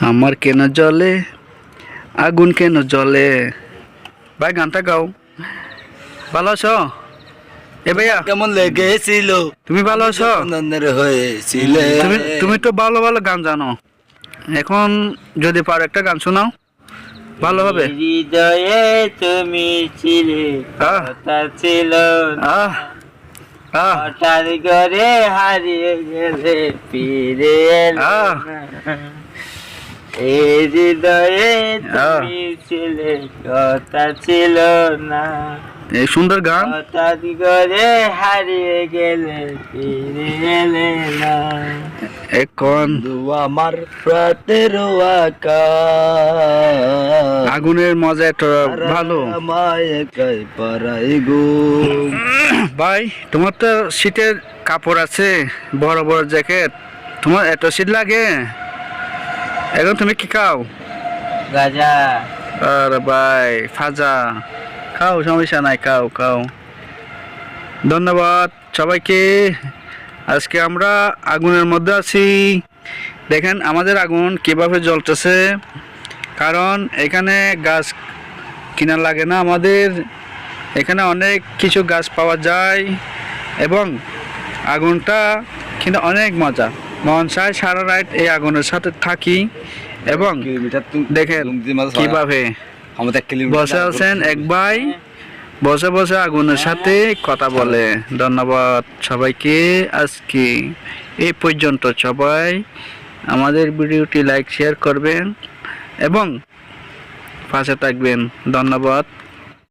আমার কেন জলে আগুন কেন জলে। ভাই গানটা গাও। ভালো আছো? এ ভাইয়া কেমন লেগেছিল? তুমি ভালো আছো? নন্দনের হয়েছিলে। তুমি তো ভালো ভালো গান জানো, এখন যদি পারো একটা গান শোনাও ভালো হবে। হৃদয়ে তুমি ছিলে, আহ। কথা ছিল না। আহ আহ হঠাৎ করে হারিয়ে গেলে ফিরে এলে আহ। না। এই হৃদয়ে তুমি ছিলে, কথা ছিল না। এই সুন্দর গান। হঠাৎ করে হারিয়ে গেলে ফিরে এলে না। এখন আমার প্রাতের আকাশ আগুনের মজা একটা ভালো। আমায় একাই পারাই গো। ভাই তোমার তো শীতের কাপড় আছে, বড় বড় জ্যাকেট, তোমার এত শীত লাগে? এখন তুমি কি খাও? গাজা আরে ভাই ফাজা খাও, সমস্যা নাই, খাও খাও। ধন্যবাদ সবাইকে। আজকে আমরা আগুনের মধ্যে আছি, দেখেন আমাদের আগুন কিভাবে জ্বলতেছে। কারণ এখানে গাছ কিনা লাগে না, আমাদের এখানে অনেক কিছু গাছ পাওয়া যায় এবং আগুনটা কিন্তু অনেক মজা। মন চায় সারা রাত এই আগুনের সাথে থাকি এবং দেখেন কিভাবে বসে আছেন এক ভাই, বসে বসে আগুনের সাথে কথা বলে। ধন্যবাদ সবাইকে। আজকে এই পর্যন্ত। সবাই আমাদের ভিডিওটি লাইক শেয়ার করবেন এবং পাশে থাকবেন। ধন্যবাদ।